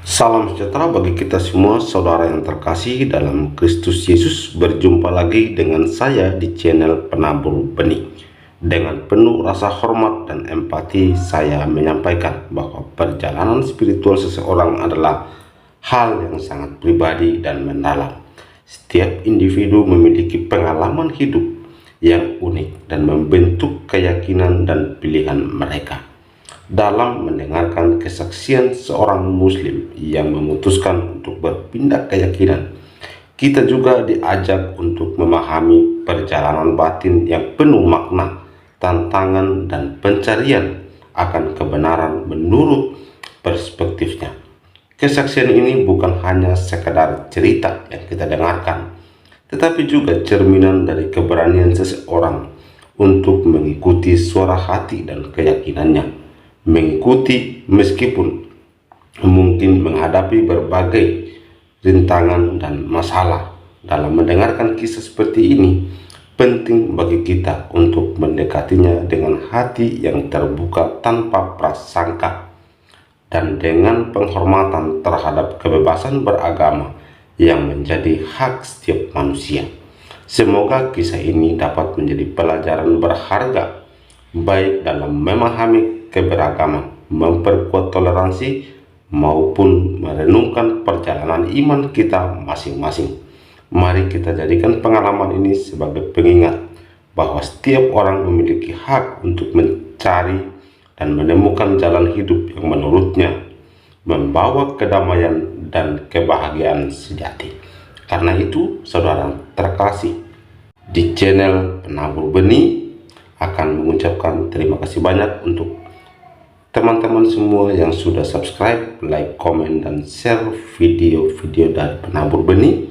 Salam sejahtera bagi kita semua, saudara yang terkasih dalam Kristus Yesus. Berjumpa lagi dengan saya di channel Penabur Benih. Dengan penuh rasa hormat dan empati, saya menyampaikan bahwa perjalanan spiritual seseorang adalah hal yang sangat pribadi dan mendalam. Setiap individu memiliki pengalaman hidup yang unik dan membentuk keyakinan dan pilihan mereka. Dalam mendengarkan kesaksian seorang muslim yang memutuskan untuk berpindah keyakinan, kita juga diajak untuk memahami perjalanan batin yang penuh makna, tantangan, dan pencarian akan kebenaran menurut perspektifnya. Kesaksian ini bukan hanya sekedar cerita yang kita dengarkan, tetapi juga cerminan dari keberanian seseorang untuk mengikuti suara hati dan keyakinannya. Mengikuti meskipun mungkin menghadapi berbagai rintangan dan masalah. Dalam mendengarkan kisah seperti ini, penting bagi kita untuk mendekatinya dengan hati yang terbuka tanpa prasangka dan dengan penghormatan terhadap kebebasan beragama yang menjadi hak setiap manusia. Semoga kisah ini dapat menjadi pelajaran berharga, baik dalam memahami keberagaman, memperkuat toleransi, maupun merenungkan perjalanan iman kita masing-masing. Mari kita jadikan pengalaman ini sebagai pengingat bahwa setiap orang memiliki hak untuk mencari dan menemukan jalan hidup yang menurutnya membawa kedamaian dan kebahagiaan sejati. Karena itu, saudara terkasih, di channel Penabur Benih akan mengucapkan terima kasih banyak untuk teman-teman semua yang sudah subscribe, like, komen, dan share video-video dari Penabur Benih,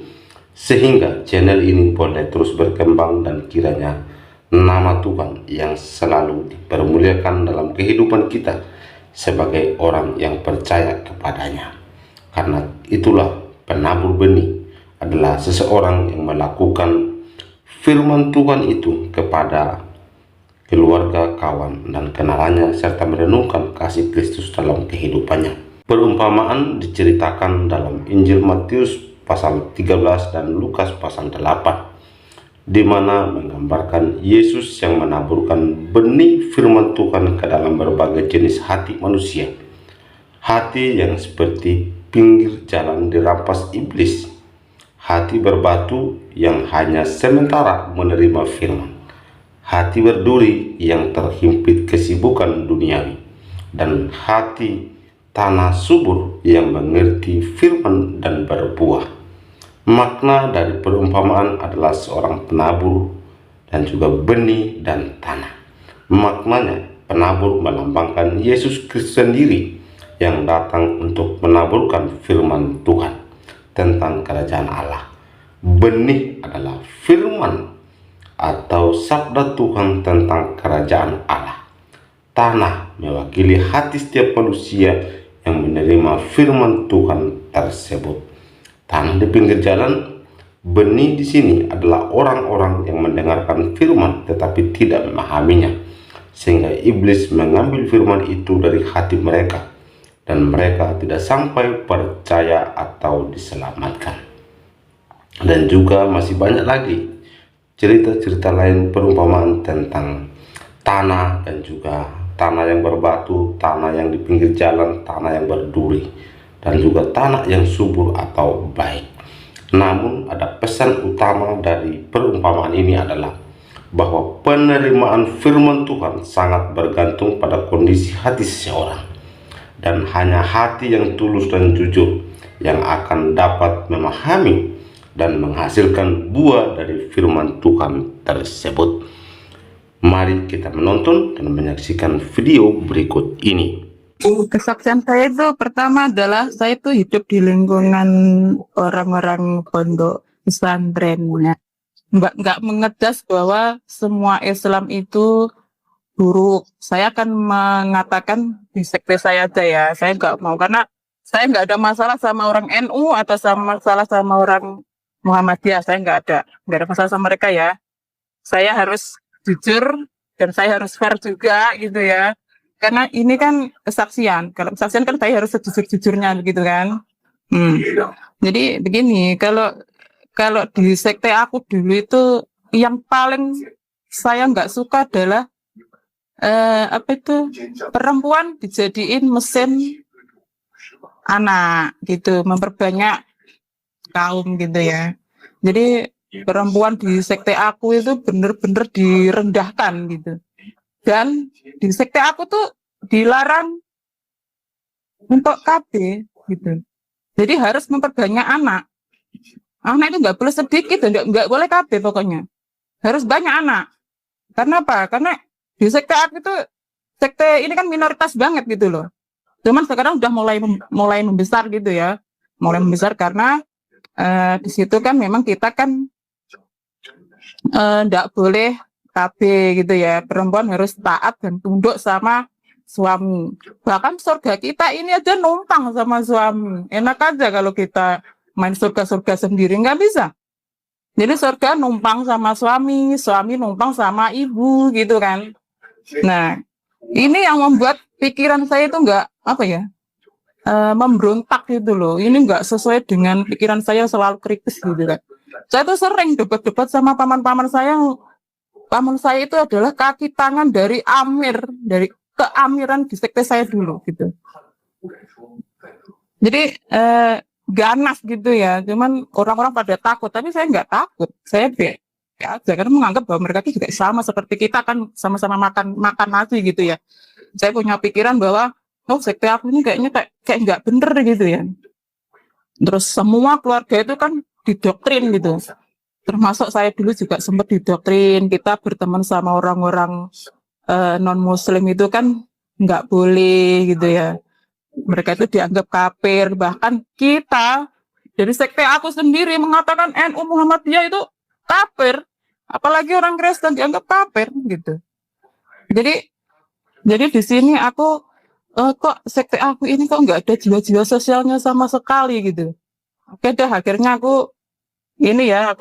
sehingga channel ini boleh terus berkembang dan kiranya nama Tuhan yang selalu dipermuliakan dalam kehidupan kita sebagai orang yang percaya kepadanya. Karena itulah penabur benih adalah seseorang yang melakukan firman Tuhan itu kepada keluarga, kawan, dan kenalannya, serta merenungkan kasih Kristus dalam kehidupannya. Perumpamaan diceritakan dalam Injil Matius pasal 13 dan Lukas pasal 8, di mana menggambarkan Yesus yang menaburkan benih firman Tuhan ke dalam berbagai jenis hati manusia. Hati yang seperti pinggir jalan dirampas iblis, hati berbatu yang hanya sementara menerima firman, hati berduri yang terhimpit kesibukan duniawi, dan hati tanah subur yang mengerti firman dan berbuah. Makna dari perumpamaan adalah seorang penabur dan juga benih dan tanah. Maknanya, penabur melambangkan Yesus Kristus sendiri yang datang untuk menaburkan firman Tuhan tentang kerajaan Allah. Benih adalah firman atau sabda Tuhan tentang kerajaan Allah. Tanah mewakili hati setiap manusia yang menerima firman Tuhan tersebut. Tanah di pinggir jalan, benih di sini adalah orang-orang yang mendengarkan firman tetapi tidak memahaminya, sehingga iblis mengambil firman itu dari hati mereka dan mereka tidak sampai percaya atau diselamatkan. Dan juga masih banyak lagi cerita-cerita lain perumpamaan tentang tanah dan juga tanah yang berbatu, tanah yang di pinggir jalan, tanah yang berduri, dan juga tanah yang subur atau baik. Namun ada pesan utama dari perumpamaan ini adalah bahwa penerimaan firman Tuhan sangat bergantung pada kondisi hati seseorang, dan hanya hati yang tulus dan jujur yang akan dapat memahami dan menghasilkan buah dari firman Tuhan tersebut. Mari kita menonton dan menyaksikan video berikut ini. Kesaksian saya itu pertama adalah saya itu hidup di lingkungan orang-orang pondok pesantren. Ya. Nggak mengedas bahwa semua Islam itu buruk. Saya akan mengatakan di sekte saya aja ya. Saya nggak mau karena saya nggak ada masalah sama orang NU atau masalah sama orang Muhammadiyah. Saya nggak ada masalah sama mereka ya. Saya harus jujur dan saya harus fair juga gitu ya. karena ini kan kesaksian. Kalau kesaksian kan saya harus sejujur-jujurnya begitu kan. Jadi begini, kalau kalau di sekte aku dulu itu yang paling saya nggak suka adalah apa itu perempuan dijadiin mesin anak gitu, memperbanyak kaum gitu ya. Jadi perempuan di sekte aku itu bener-bener direndahkan gitu. Dan di sekte aku tuh dilarang untuk KB gitu. Jadi harus memperbanyak anak. Anak itu nggak boleh sedikit, nggak boleh KB pokoknya. Harus banyak anak. Karena apa? Karena di sekte aku itu, sekte ini kan minoritas banget gitu loh. Cuman sekarang udah mulai membesar gitu ya. Mulai membesar karena di situ kan memang kita kan nggak boleh KB gitu ya. Perempuan harus taat dan tunduk sama suami. Bahkan surga kita ini aja numpang sama suami. Enak aja kalau kita main surga-surga sendiri, nggak bisa. Jadi surga numpang sama suami, suami numpang sama ibu gitu kan. Nah, ini yang membuat pikiran saya itu nggak apa ya, memberontak gitu loh. Ini nggak sesuai dengan pikiran saya, selalu kritis gitu kan. Saya tuh sering debat-debat sama paman-paman saya. Paman saya itu adalah kaki tangan dari amir, dari keamiran di sekte saya dulu gitu. Jadi ganas gitu ya. Cuman orang-orang pada takut, tapi saya nggak takut. Saya aja karena menganggap bahwa mereka itu juga sama seperti kita kan, sama-sama makan nasi gitu ya. Saya punya pikiran bahwa sekte aku ini kayaknya kayak nggak bener gitu ya. Terus semua keluarga itu kan didoktrin gitu. Termasuk saya dulu juga sempat didoktrin, kita berteman sama orang-orang non muslim itu kan nggak boleh gitu ya. Mereka itu dianggap kafir. Bahkan kita dari sekte aku sendiri mengatakan NU Muhammadiyah itu kafir. Apalagi orang Kristen dianggap kafir gitu. Jadi di sini aku kok sekte aku ini kok nggak ada jiwa-jiwa sosialnya sama sekali gitu. Oke deh, akhirnya aku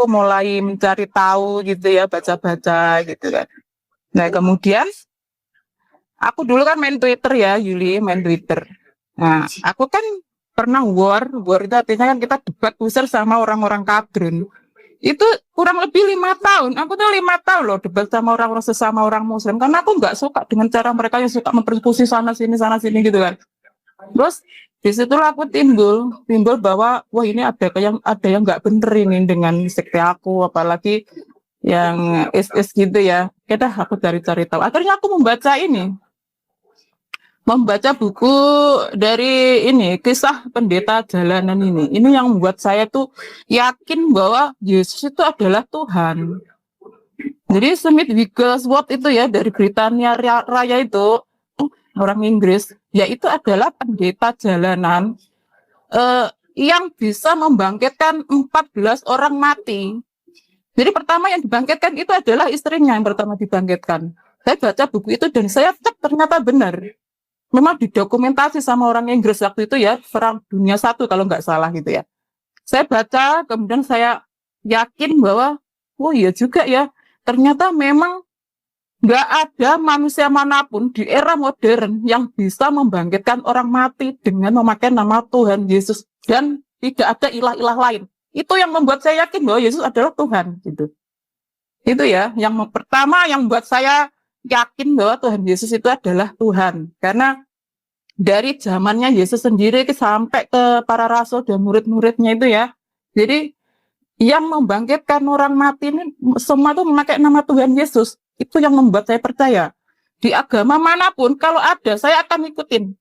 mulai mencari tahu gitu ya, baca-baca gitu kan. Nah kemudian aku dulu kan main Twitter ya, Yuli main Twitter. Nah aku kan pernah war itu artinya kan kita debat user sama orang-orang kadrun. Itu kurang lebih 5 tahun. Aku tuh 5 tahun loh debat sama orang-orang sesama orang muslim. Karena aku nggak suka dengan cara mereka yang suka mempersekusi sana sini gitu kan. Terus disitulah aku timbul bahwa wah ini ada yang nggak bener ini dengan sekte aku, apalagi yang is gitu ya. Kita aku cari-cari tahu. Akhirnya aku membaca buku dari ini, kisah pendeta jalanan ini. Ini yang membuat saya tuh yakin bahwa Yesus itu adalah Tuhan. Jadi Smith Wigglesworth itu ya, dari Britania Raya itu, orang Inggris, yaitu adalah pendeta jalanan yang bisa membangkitkan 14 orang mati. Jadi pertama yang dibangkitkan itu adalah istrinya yang pertama dibangkitkan. Saya baca buku itu dan saya cek ternyata benar. Memang didokumentasi sama orang Inggris waktu itu ya, Perang Dunia I kalau nggak salah gitu ya. Saya baca, kemudian saya yakin bahwa, oh iya juga ya, ternyata memang nggak ada manusia manapun di era modern yang bisa membangkitkan orang mati dengan memakai nama Tuhan Yesus. Dan tidak ada ilah-ilah lain. Itu yang membuat saya yakin bahwa Yesus adalah Tuhan. Gitu. Itu ya, yang pertama yang membuat saya yakin bahwa Tuhan Yesus itu adalah Tuhan. Karena dari zamannya Yesus sendiri sampai ke para rasul dan murid-muridnya itu ya. Jadi yang membangkitkan orang mati ini semua itu memakai nama Tuhan Yesus. Itu yang membuat saya percaya. Di agama manapun kalau ada saya akan ikutin.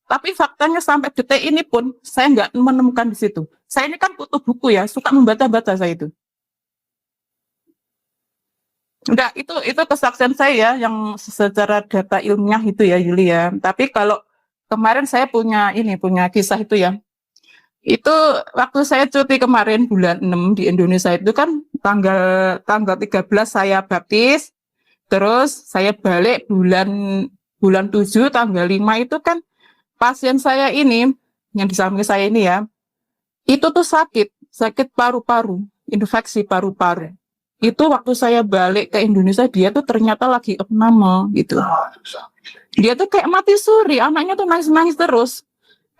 Tapi faktanya sampai detik ini pun saya nggak menemukan di situ. Saya ini kan butuh buku ya, suka membaca-baca saya itu. Udah, itu kesaksian saya ya, yang secara data ilmiah itu ya, Yuli ya. Tapi kalau kemarin saya punya kisah itu ya. Itu waktu saya cuti kemarin bulan 6 di Indonesia itu kan tanggal 13 saya baptis. Terus saya balik bulan 7 tanggal 5 itu kan pasien saya ini yang di samping saya ini ya. Itu tuh sakit paru-paru, infeksi paru-paru. Itu waktu saya balik ke Indonesia dia tuh ternyata lagi abnormal gitu. Dia tuh kayak mati suri, anaknya tuh nangis-nangis terus.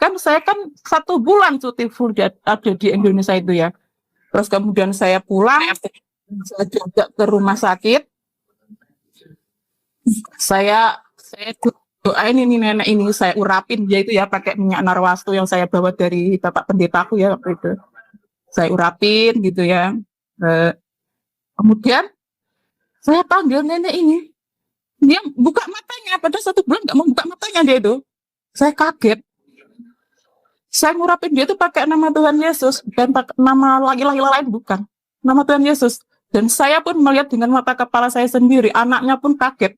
Kan saya kan 1 bulan cuti full ada di Indonesia itu ya. Terus kemudian saya pulang, saya diajak ke rumah sakit, saya doain ini nenek ini, saya urapin dia itu ya pakai minyak narwastu yang saya bawa dari bapak pendetaku ya waktu itu. Saya urapin gitu ya. Kemudian saya panggil nenek ini, dia buka matanya, padahal 1 bulan nggak mau buka matanya dia itu. Saya kaget. Saya ngurapin dia itu pakai nama Tuhan Yesus, bukan pakai nama laki-laki lain, bukan. Nama Tuhan Yesus. Dan saya pun melihat dengan mata kepala saya sendiri, anaknya pun kaget.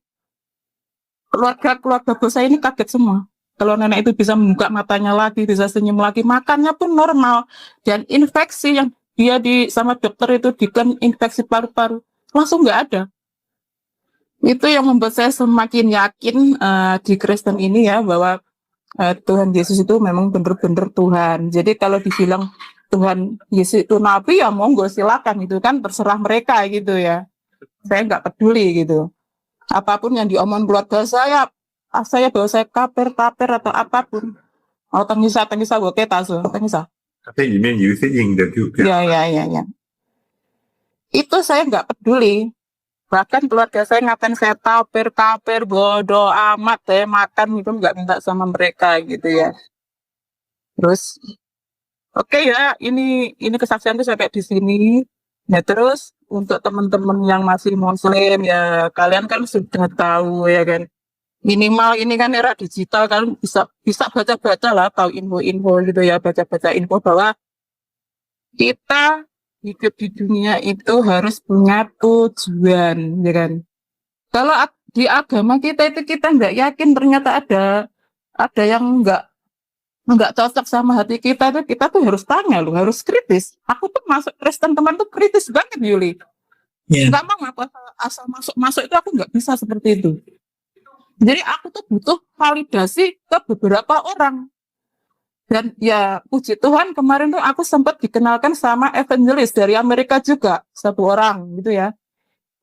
Keluarga bos saya ini kaget semua. Kalau nenek itu bisa membuka matanya lagi, bisa senyum lagi, makannya pun normal. Dan infeksi yang dia sama dokter itu infeksi paru-paru, langsung nggak ada. Itu yang membuat saya semakin yakin di Kristen ini ya, bahwa Tuhan Yesus itu memang benar-benar Tuhan. Jadi kalau dibilang Tuhan Yesus itu nabi ya monggo silakan, itu kan terserah mereka gitu ya. Saya nggak peduli gitu. Apapun yang diomong keluarga saya bahwa saya kaper atau apapun. Oh tangisa gue ketaso, tangisa. 在里面有一些硬的就不要。 Ya. Itu saya nggak peduli. Bahkan keluarga saya ngatain saya kaper, bodoh amat, saya makan itu nggak minta sama mereka gitu ya. Terus, oke ya, ini kesaksianku sampai di sini. Ya terus untuk teman-teman yang masih Muslim ya, kalian kan sudah tahu ya kan. Minimal ini kan era digital, kalian bisa baca-baca lah, tahu info-info gitu ya, baca-baca info bahwa kita hidup di dunia itu harus punya tujuan, ya kan? Kalau di agama kita itu kita nggak yakin, ternyata ada yang nggak cocok sama hati kita tuh harus tanya loh, harus kritis. Aku tuh masuk Kristen teman tuh kritis banget Yuli. Nggak mau aku asal masuk itu aku nggak bisa seperti itu. Jadi aku tuh butuh validasi ke beberapa orang. Dan ya puji Tuhan kemarin tuh aku sempat dikenalkan sama evangelis dari Amerika juga, 1 orang gitu ya.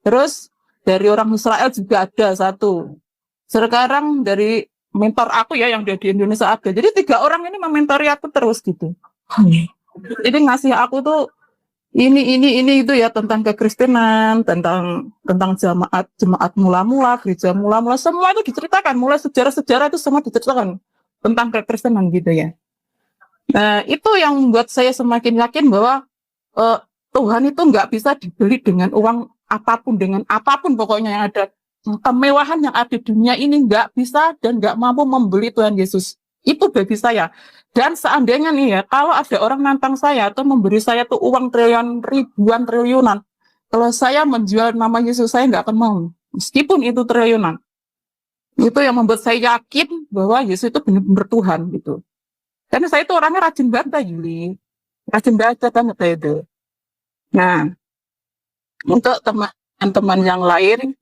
Terus dari orang Israel juga ada 1. Sekarang dari mentor aku ya yang di Indonesia ada. Jadi 3 orang ini mementori aku terus gitu. Jadi ngasih aku tuh ini itu ya tentang kekristenan, tentang jemaat mula-mula, gereja mula-mula, semua itu diceritakan. Mulai sejarah-sejarah itu semua diceritakan tentang kekristenan gitu ya. Nah, itu yang membuat saya semakin yakin bahwa Tuhan itu nggak bisa dibeli dengan uang apapun, dengan apapun pokoknya yang ada. Kemewahan yang ada di dunia ini nggak bisa dan nggak mampu membeli Tuhan Yesus. Itu bagi saya. Dan seandainya nih ya, kalau ada orang nantang saya atau memberi saya tuh uang ribuan triliunan, kalau saya menjual nama Yesus, saya nggak akan mau. Meskipun itu triliunan. Itu yang membuat saya yakin bahwa Yesus itu benar-benar Tuhan gitu. Karena saya itu orangnya rajin baca, Yuli. Rajin baca banget saya itu. Nah, untuk teman-teman yang lain,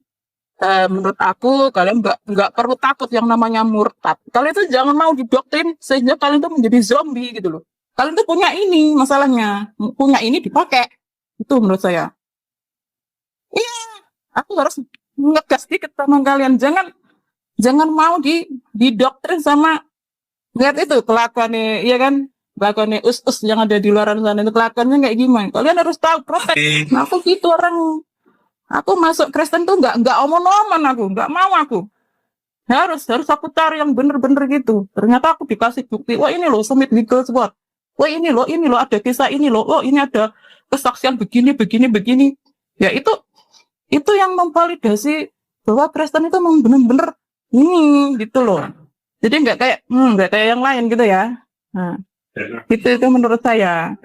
menurut aku kalian nggak perlu takut yang namanya murtad. Kalian itu jangan mau didoktrin sehingga kalian itu menjadi zombie gitu loh. Kalian itu punya ini masalahnya, punya ini dipakai. Itu menurut saya. Iya, aku harus ngegas dikit sama kalian. Jangan mau didoktrin sama. Lihat itu kelakuannya, ya kan? Kelakuannya us-us yang ada di luar sana itu kelakuannya kayak gimana? Kalian harus tahu protek. Nah, aku gitu orang. Aku masuk Kristen tuh nggak omong-omong aku, nggak mau aku. Harus aku cari yang bener-bener gitu. Ternyata aku dikasih bukti. Wah ini loh, Summit Eagles Squad. Wah ini loh, ada kisah ini loh. Oh ini ada kesaksian begini. Ya itu yang memvalidasi bahwa Kristen itu memang bener-bener ini gitu loh. Jadi nggak kayak yang lain gitu ya. Nah, itu menurut saya.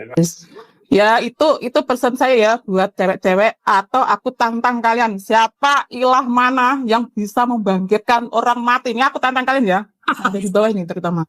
Ya itu pesan saya ya buat cewek-cewek, atau aku tantang kalian, siapa ilah mana yang bisa membangkitkan orang mati. Ini aku tantang kalian ya. Ada di bawah ini terutama.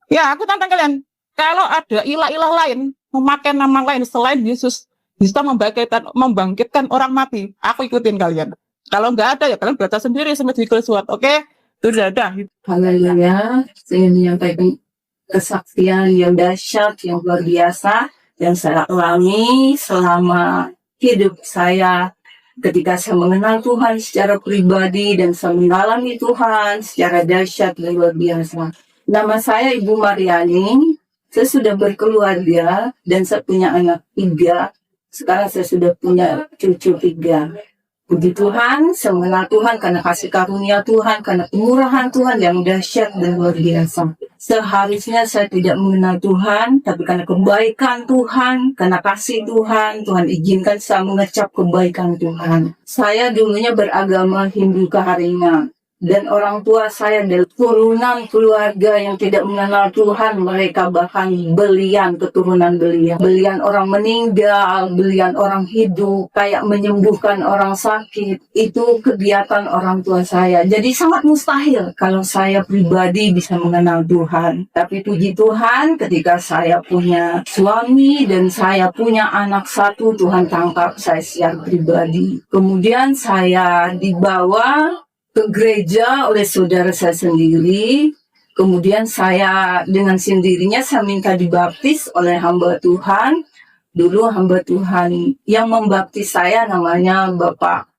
Ya aku tantang kalian. Kalau ada ilah-ilah lain memakai nama lain selain Yesus bisa membangkitkan orang mati, aku ikutin kalian. Kalau nggak ada ya kalian baca sendiri Summit Eagles Squad. Oke? Itu udah. Haleluya, saya menyampaikan kesaksian yang dahsyat, yang luar biasa yang saya alami selama hidup saya Ketika saya mengenal Tuhan secara pribadi dan saya mengalami Tuhan secara dahsyat dan luar biasa. Nama saya Ibu Mariani. Saya sudah berkeluarga dan saya punya anak 3. Sekarang saya sudah punya cucu 3. Puji Tuhan, saya mengenal Tuhan karena kasih karunia Tuhan, karena kemurahan Tuhan yang dahsyat dan luar biasa. Seharusnya saya tidak mengenal Tuhan, tapi karena kebaikan Tuhan, karena kasih Tuhan, Tuhan izinkan saya mengecap kebaikan Tuhan. Saya dulunya beragama Hindu Kaharinga. Dan orang tua saya dari turunan keluarga yang tidak mengenal Tuhan. Mereka bahkan belian, keturunan belian. Belian orang meninggal, belian orang hidup, kayak menyembuhkan orang sakit. Itu kegiatan orang tua saya. Jadi sangat mustahil kalau saya pribadi bisa mengenal Tuhan. Tapi puji Tuhan, ketika saya punya suami dan saya punya anak 1, Tuhan tangkap saya secara pribadi. Kemudian saya dibawa ke gereja oleh saudara saya sendiri. Kemudian saya dengan sendirinya saya minta dibaptis oleh hamba Tuhan. Dulu hamba Tuhan yang membaptis saya namanya Bapak,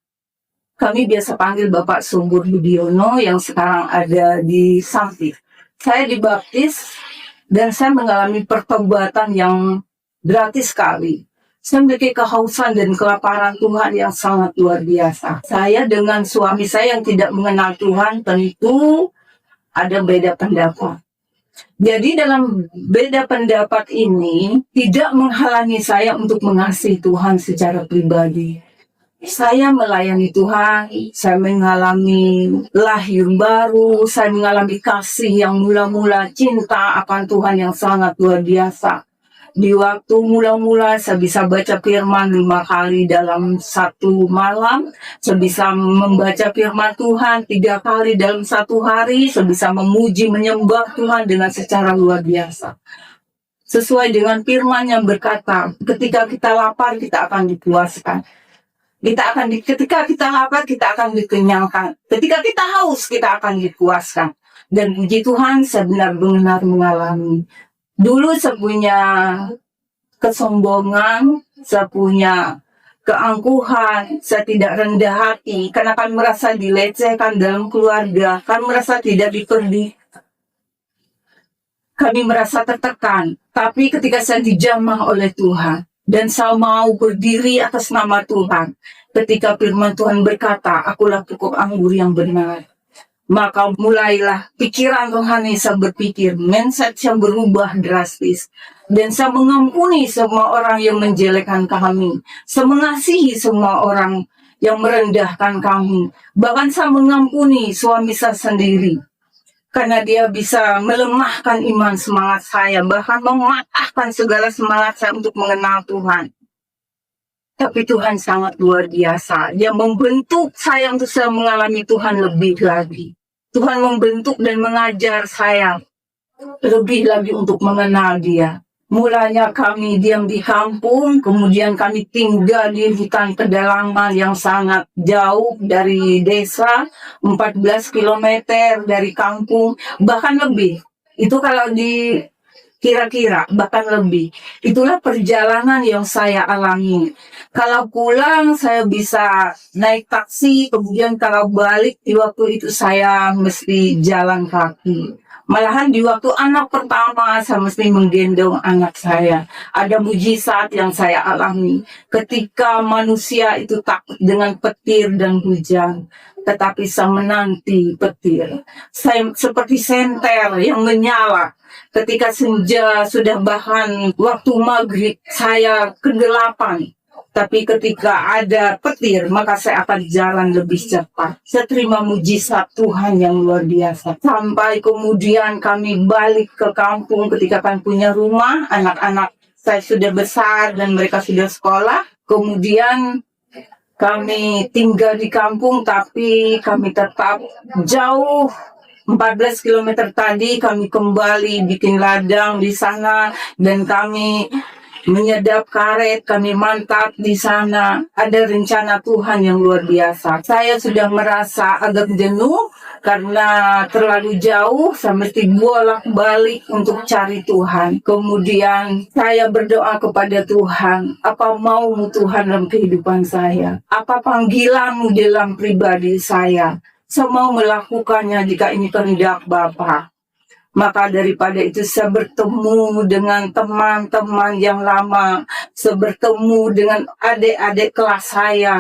kami biasa panggil Bapak Subur Budiono yang sekarang ada di Sampit. Saya dibaptis dan saya mengalami pertobatan yang gratis sekali. Saya memiliki kehausan dan kelaparan Tuhan yang sangat luar biasa. Saya dengan suami saya yang tidak mengenal Tuhan tentu ada beda pendapat. Jadi dalam beda pendapat ini tidak menghalangi saya untuk mengasihi Tuhan secara pribadi. Saya melayani Tuhan, saya mengalami lahir baru, saya mengalami kasih yang mula-mula, cinta akan Tuhan yang sangat luar biasa. Di waktu mula-mula saya bisa baca firman 5 kali dalam 1 malam. Saya bisa membaca firman Tuhan 3 kali dalam 1 hari. Saya bisa memuji, menyembah Tuhan dengan secara luar biasa. Sesuai dengan firman yang berkata, ketika kita lapar kita akan dipuaskan. Ketika kita lapar kita akan dikenyangkan. Ketika kita haus kita akan dipuaskan. Dan puji Tuhan saya benar-benar mengalami. Dulu saya punya kesombongan, saya punya keangkuhan, saya tidak rendah hati, karena kami merasa dilecehkan dalam keluarga, kami merasa tidak diperdi, kami merasa tertekan. Tapi ketika saya dijamah oleh Tuhan, dan saya mau berdiri atas nama Tuhan, ketika firman Tuhan berkata, akulah pokok anggur yang benar. Maka mulailah pikiran rohani saya berpikir, mindset saya berubah drastis. Dan saya mengampuni semua orang yang menjelekkan kami. Saya mengasihi semua orang yang merendahkan kami. Bahkan saya mengampuni suami saya sendiri. Karena dia bisa melemahkan iman semangat saya. Bahkan mematahkan segala semangat saya untuk mengenal Tuhan. Tapi Tuhan sangat luar biasa. Dia membentuk saya untuk saya mengalami Tuhan lebih lagi. Tuhan membentuk dan mengajar saya lebih lagi untuk mengenal Dia. Mulanya kami diam di kampung, kemudian kami tinggal di hutan pedalaman yang sangat jauh dari desa, 14 km dari kampung, bahkan lebih. Itu kalau di kira-kira bahkan lebih. Itulah perjalanan yang saya alami. Kalau pulang saya bisa naik taksi, kemudian kalau balik di waktu itu saya mesti jalan kaki. Malahan di waktu anak pertama saya mesti menggendong anak saya. Ada mujizat yang saya alami. Ketika manusia itu takut dengan petir dan hujan, tetapi saya menanti petir. Saya seperti senter yang menyala. Ketika senja sudah bahkan waktu maghrib, saya kegelapan. Tapi ketika ada petir, maka saya akan jalan lebih cepat. Saya terima mujizat Tuhan yang luar biasa. Sampai kemudian kami balik ke kampung ketika kami punya rumah. Anak-anak saya sudah besar dan mereka sudah sekolah. Kemudian kami tinggal di kampung, tapi kami tetap jauh. 14 km tadi kami kembali bikin ladang di sana. Dan kami menyedap karet, kami mantap di sana. Ada rencana Tuhan yang luar biasa. Saya sudah merasa agak jenuh karena terlalu jauh, saya mesti bolak-balik untuk cari Tuhan. Kemudian saya berdoa kepada Tuhan, apa maumu Tuhan dalam kehidupan saya? Apa panggilanmu dalam pribadi saya? Saya mau melakukannya jika ini kehendak Bapa. Maka daripada itu saya bertemu dengan teman-teman yang lama, saya bertemu dengan adik-adik kelas saya.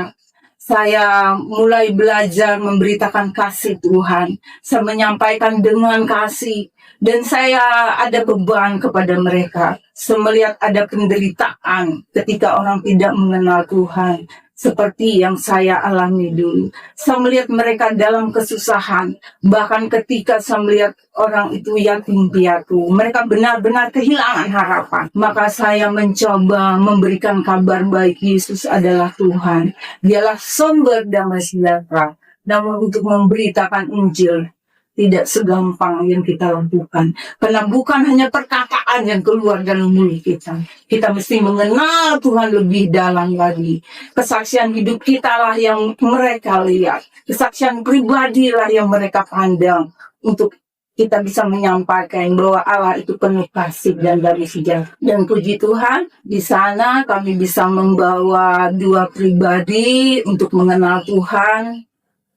Saya mulai belajar memberitakan kasih Tuhan. Saya menyampaikan dengan kasih. Dan saya ada beban kepada mereka. Saya melihat ada penderitaan ketika orang tidak mengenal Tuhan. Seperti yang saya alami dulu. Saya melihat mereka dalam kesusahan. Bahkan ketika saya melihat orang itu yatim piatu, mereka benar-benar kehilangan harapan. Maka saya mencoba memberikan kabar baik, Yesus adalah Tuhan. Dialah sumber damai sejahtera. Namun untuk memberitakan Injil tidak segampang yang kita lakukan. Karena bukan hanya perkataan yang keluar dari mulut kita. Kita mesti mengenal Tuhan lebih dalam lagi. Kesaksian hidup kita lah yang mereka lihat. Kesaksian pribadi lah yang mereka pandang. Untuk kita bisa menyampaikan bahwa Allah itu penuh kasih dan damai sejahtera. Dan puji Tuhan, di sana kami bisa membawa 2 pribadi untuk mengenal Tuhan.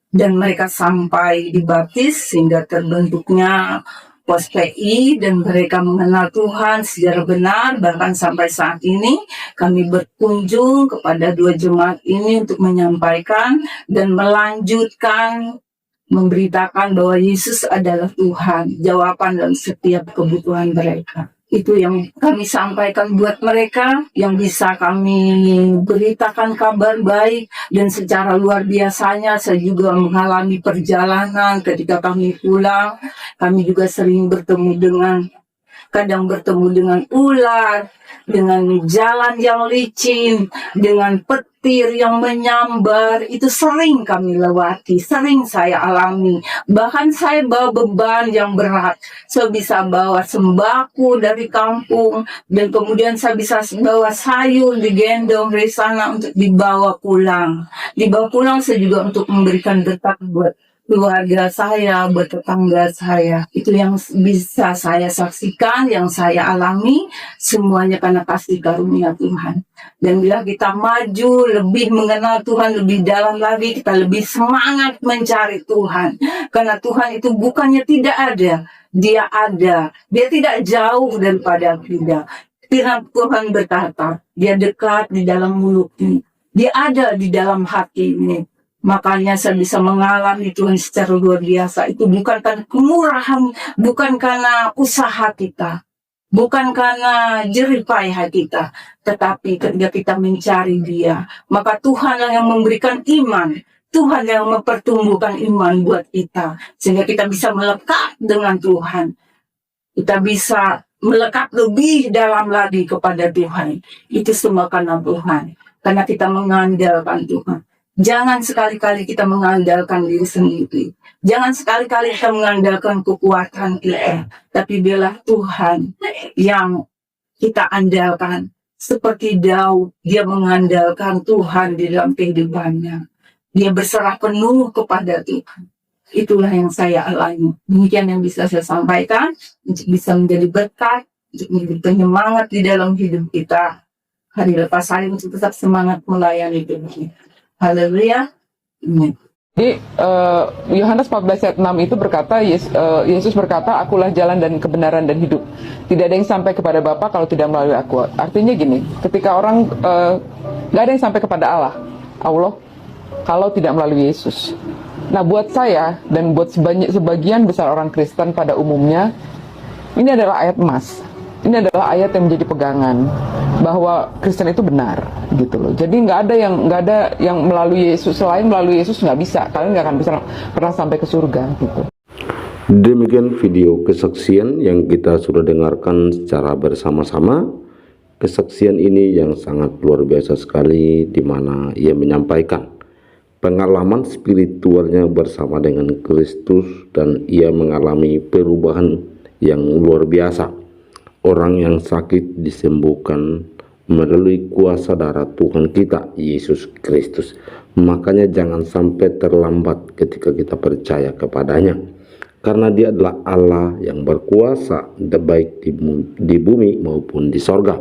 Dan mereka sampai dibaptis sehingga terbentuknya Pos PI dan mereka mengenal Tuhan secara benar. Bahkan sampai saat ini kami berkunjung kepada 2 jemaat ini untuk menyampaikan dan melanjutkan memberitakan bahwa Yesus adalah Tuhan, jawaban dalam setiap kebutuhan mereka. Itu yang kami sampaikan buat mereka, yang bisa kami beritakan kabar baik. Dan secara luar biasanya saya juga mengalami perjalanan ketika kami pulang. Kami juga sering kadang bertemu dengan ular, dengan jalan yang licin, dengan petir yang menyambar. Itu sering kami lewati, sering saya alami. Bahkan saya bawa beban yang berat. Saya bisa bawa sembako dari kampung, dan kemudian saya bisa bawa sayur digendong dari sana untuk dibawa pulang. Dibawa pulang saya juga untuk memberikan berkat buat keluarga saya, buat tetangga saya. Itu yang bisa saya saksikan, yang saya alami, semuanya karena kasih karunia Tuhan. Dan bila kita maju, lebih mengenal Tuhan lebih dalam lagi, kita lebih semangat mencari Tuhan. Karena Tuhan itu bukannya tidak ada, Dia ada. Dia tidak jauh daripada kita. Firman Tuhan berkata, Dia dekat di dalam mulutmu. Dia ada di dalam hati ini. Makanya saya bisa mengalami Tuhan secara luar biasa. Itu bukan karena kemurahan, bukan karena usaha kita, bukan karena jerih payah kita, tetapi ketika kita mencari Dia, maka Tuhan yang memberikan iman, Tuhan yang mempertumbuhkan iman buat kita, sehingga kita bisa melekat dengan Tuhan. Kita bisa melekat lebih dalam lagi kepada Tuhan. Itu semua karena Tuhan, karena kita mengandalkan Tuhan. Jangan sekali-kali kita mengandalkan diri sendiri. Jangan sekali-kali kita mengandalkan kekuatan kita. Tapi biarlah Tuhan yang kita andalkan. Seperti Daud, dia mengandalkan Tuhan di dalam kehidupannya. Dia berserah penuh kepada Tuhan. Itulah yang saya alami. Demikian yang bisa saya sampaikan. Untuk bisa menjadi berkat, untuk menjadi penyemangat di dalam hidup kita. Hari lepas hari untuk tetap semangat melayani Tuhan. Haleluya. Jadi Yohanes 14 ayat 6 itu berkata, Yesus berkata, akulah jalan dan kebenaran dan hidup. Tidak ada yang sampai kepada Bapa kalau tidak melalui aku. Artinya gini, ketika orang gak ada yang sampai kepada Allah kalau tidak melalui Yesus. Nah buat saya dan buat sebagian besar orang Kristen pada umumnya, ini adalah ayat emas. Ini adalah ayat yang menjadi pegangan bahwa Kristen itu benar, gitu loh. Jadi nggak ada yang melalui Yesus, selain melalui Yesus nggak bisa. Kalian nggak akan bisa pernah sampai ke surga, gitu. Demikian video kesaksian yang kita sudah dengarkan secara bersama-sama. Kesaksian ini yang sangat luar biasa sekali, di mana ia menyampaikan pengalaman spiritualnya bersama dengan Kristus, dan ia mengalami perubahan yang luar biasa. Orang yang sakit disembuhkan, melalui kuasa darah Tuhan kita Yesus Kristus. Makanya jangan sampai terlambat ketika kita percaya kepadanya, karena dia adalah Allah yang berkuasa baik di bumi maupun di sorga.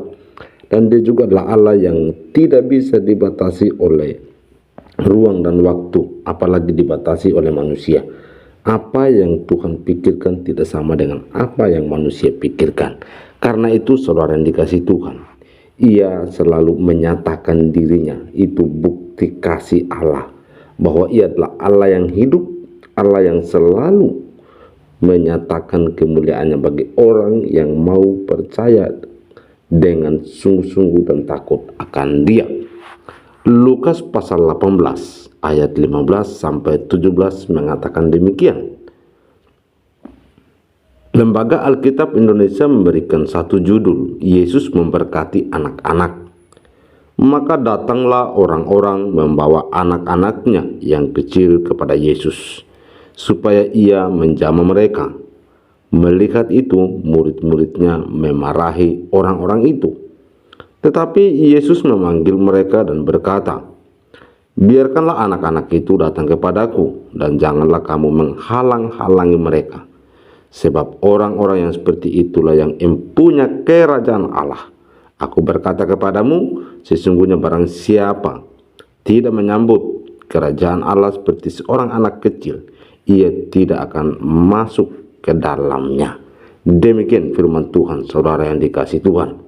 Dan dia juga adalah Allah yang tidak bisa dibatasi oleh ruang dan waktu, apalagi dibatasi oleh manusia. Apa yang Tuhan pikirkan tidak sama dengan apa yang manusia pikirkan. Karena itu saudara yang dikasihi Tuhan, Ia selalu menyatakan dirinya. Itu bukti kasih Allah, bahwa Ia adalah Allah yang hidup, Allah yang selalu menyatakan kemuliaannya bagi orang yang mau percaya dengan sungguh-sungguh dan takut akan Dia. Lukas pasal 18 ayat 15 sampai 17 mengatakan demikian. Lembaga Alkitab Indonesia memberikan satu judul, Yesus memberkati anak-anak. Maka datanglah orang-orang membawa anak-anaknya yang kecil kepada Yesus, supaya Ia menjamah mereka. Melihat itu, murid-muridnya memarahi orang-orang itu. Tetapi Yesus memanggil mereka dan berkata, biarkanlah anak-anak itu datang kepadaku, dan janganlah kamu menghalang-halangi mereka. Sebab orang-orang yang seperti itulah yang empunya kerajaan Allah. Aku berkata kepadamu, sesungguhnya barang siapa tidak menyambut kerajaan Allah seperti seorang anak kecil, ia tidak akan masuk ke dalamnya. Demikian firman Tuhan, saudara yang dikasihi Tuhan.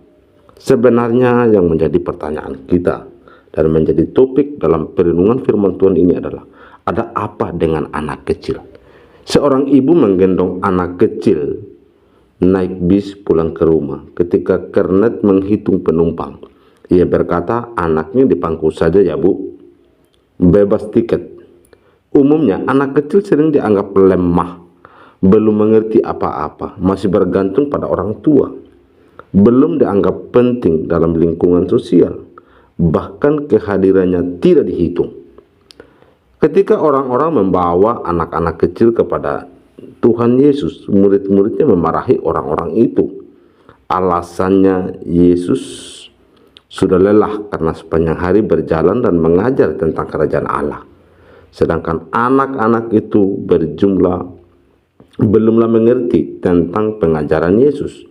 Sebenarnya yang menjadi pertanyaan kita dan menjadi topik dalam perenungan firman Tuhan ini adalah, ada apa dengan anak kecil? Seorang ibu menggendong anak kecil naik bis pulang ke rumah. Ketika kernet menghitung penumpang, ia berkata, anaknya dipangku saja ya bu, bebas tiket. Umumnya anak kecil sering dianggap lemah, belum mengerti apa-apa, masih bergantung pada orang tua, belum dianggap penting dalam lingkungan sosial, bahkan kehadirannya tidak dihitung. Ketika orang-orang membawa anak-anak kecil kepada Tuhan Yesus, murid-muridnya memarahi orang-orang itu. Alasannya, Yesus sudah lelah karena sepanjang hari berjalan dan mengajar tentang kerajaan Allah. Sedangkan anak-anak itu belumlah mengerti tentang pengajaran Yesus.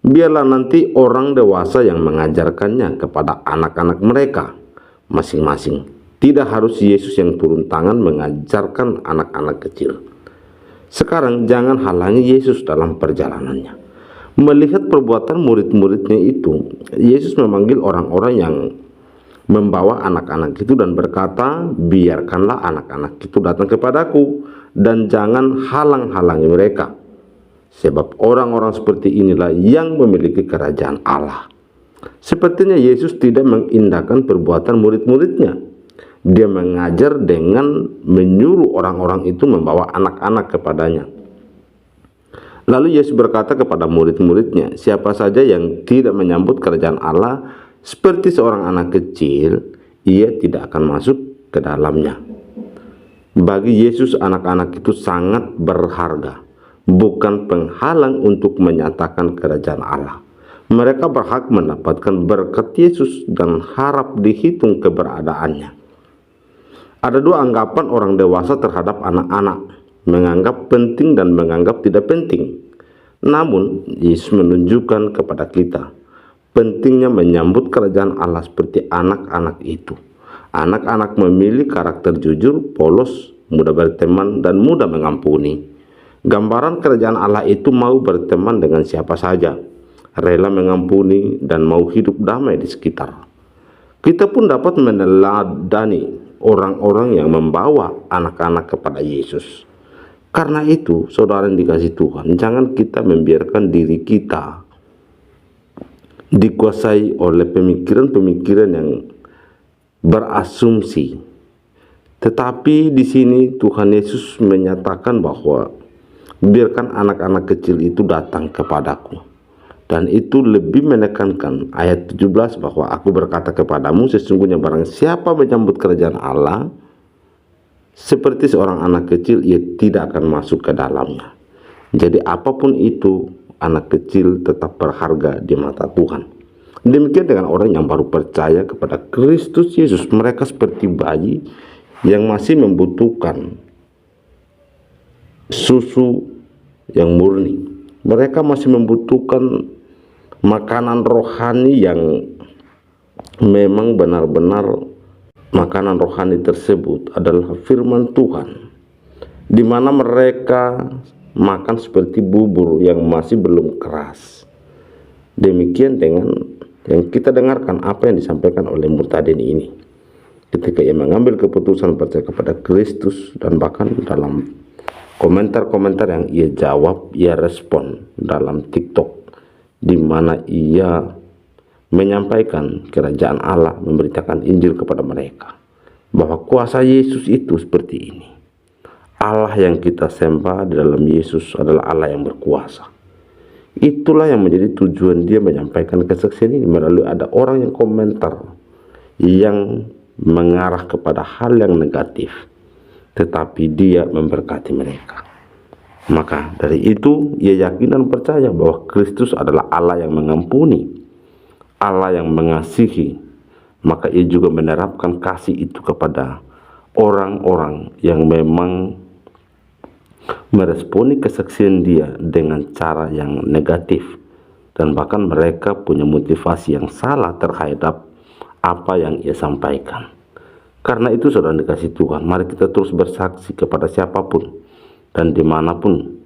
Biarlah nanti orang dewasa yang mengajarkannya kepada anak-anak mereka masing-masing. Tidak harus Yesus yang turun tangan mengajarkan anak-anak kecil. Sekarang jangan halangi Yesus dalam perjalanannya. Melihat perbuatan murid-muridnya itu, Yesus memanggil orang-orang yang membawa anak-anak itu dan berkata, biarkanlah anak-anak itu datang kepadaku dan jangan halang-halangi mereka. Sebab orang-orang seperti inilah yang memiliki kerajaan Allah. Sepertinya Yesus tidak mengindahkan perbuatan murid-muridnya. Dia mengajar dengan menyuruh orang-orang itu membawa anak-anak kepadanya. Lalu Yesus berkata kepada murid-muridnya, siapa saja yang tidak menyambut kerajaan Allah seperti seorang anak kecil, ia tidak akan masuk ke dalamnya. Bagi Yesus, anak-anak itu sangat berharga, bukan penghalang untuk menyatakan kerajaan Allah. Mereka berhak mendapatkan berkat Yesus dan harap dihitung keberadaannya. Ada dua anggapan orang dewasa terhadap anak-anak, menganggap penting dan menganggap tidak penting. Namun, Yesus menunjukkan kepada kita pentingnya menyambut kerajaan Allah seperti anak-anak itu. Anak-anak memilih karakter jujur, polos, mudah berteman, dan mudah mengampuni. Gambaran kerajaan Allah itu mau berteman dengan siapa saja, rela mengampuni, dan mau hidup damai di sekitar. Kita pun dapat meneladani orang-orang yang membawa anak-anak kepada Yesus. Karena itu, saudara yang dikasihi Tuhan, jangan kita membiarkan diri kita dikuasai oleh pemikiran-pemikiran yang berasumsi. Tetapi di sini Tuhan Yesus menyatakan bahwa biarkan anak-anak kecil itu datang kepadaku. Dan itu lebih menekankan ayat 17 bahwa aku berkata kepadamu, sesungguhnya barang siapa menyambut kerajaan Allah seperti seorang anak kecil, ia tidak akan masuk ke dalamnya. Jadi apapun itu, anak kecil tetap berharga di mata Tuhan. Demikian dengan orang yang baru percaya kepada Kristus Yesus. Mereka seperti bayi yang masih membutuhkan susu yang murni. Mereka masih membutuhkan makanan rohani yang memang benar-benar makanan rohani tersebut adalah firman Tuhan, di mana mereka makan seperti bubur yang masih belum keras. Demikian dengan yang kita dengarkan apa yang disampaikan oleh Murtadini ini ketika ia mengambil keputusan percaya kepada Kristus, dan bahkan dalam komentar-komentar yang ia jawab, ia respon dalam TikTok, di mana ia menyampaikan kerajaan Allah, memberitakan Injil kepada mereka, bahwa kuasa Yesus itu seperti ini. Allah yang kita sembah di dalam Yesus adalah Allah yang berkuasa. Itulah yang menjadi tujuan dia menyampaikan kesaksian ini, melalui ada orang yang komentar yang mengarah kepada hal yang negatif, tetapi dia memberkati mereka. Maka dari itu ia yakin dan percaya bahwa Kristus adalah Allah yang mengampuni, Allah yang mengasihi. Maka ia juga menerapkan kasih itu kepada orang-orang yang memang meresponi kesaksian dia dengan cara yang negatif, dan bahkan mereka punya motivasi yang salah terhadap apa yang ia sampaikan. Karena itu saudara dikasih Tuhan, mari kita terus bersaksi kepada siapapun dan dimanapun,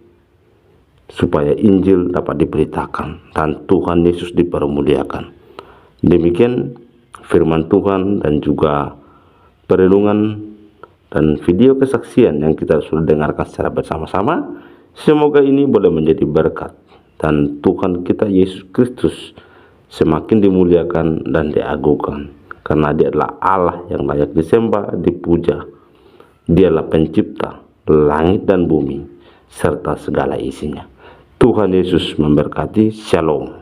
supaya Injil dapat diberitakan dan Tuhan Yesus dipermuliakan. Demikian firman Tuhan dan juga perenungan dan video kesaksian yang kita sudah dengarkan secara bersama-sama. Semoga ini boleh menjadi berkat, dan Tuhan kita Yesus Kristus semakin dimuliakan dan diagungkan, karena dia adalah Allah yang layak disembah, dipuja. Dialah pencipta langit dan bumi serta segala isinya. Tuhan Yesus memberkati. Shalom.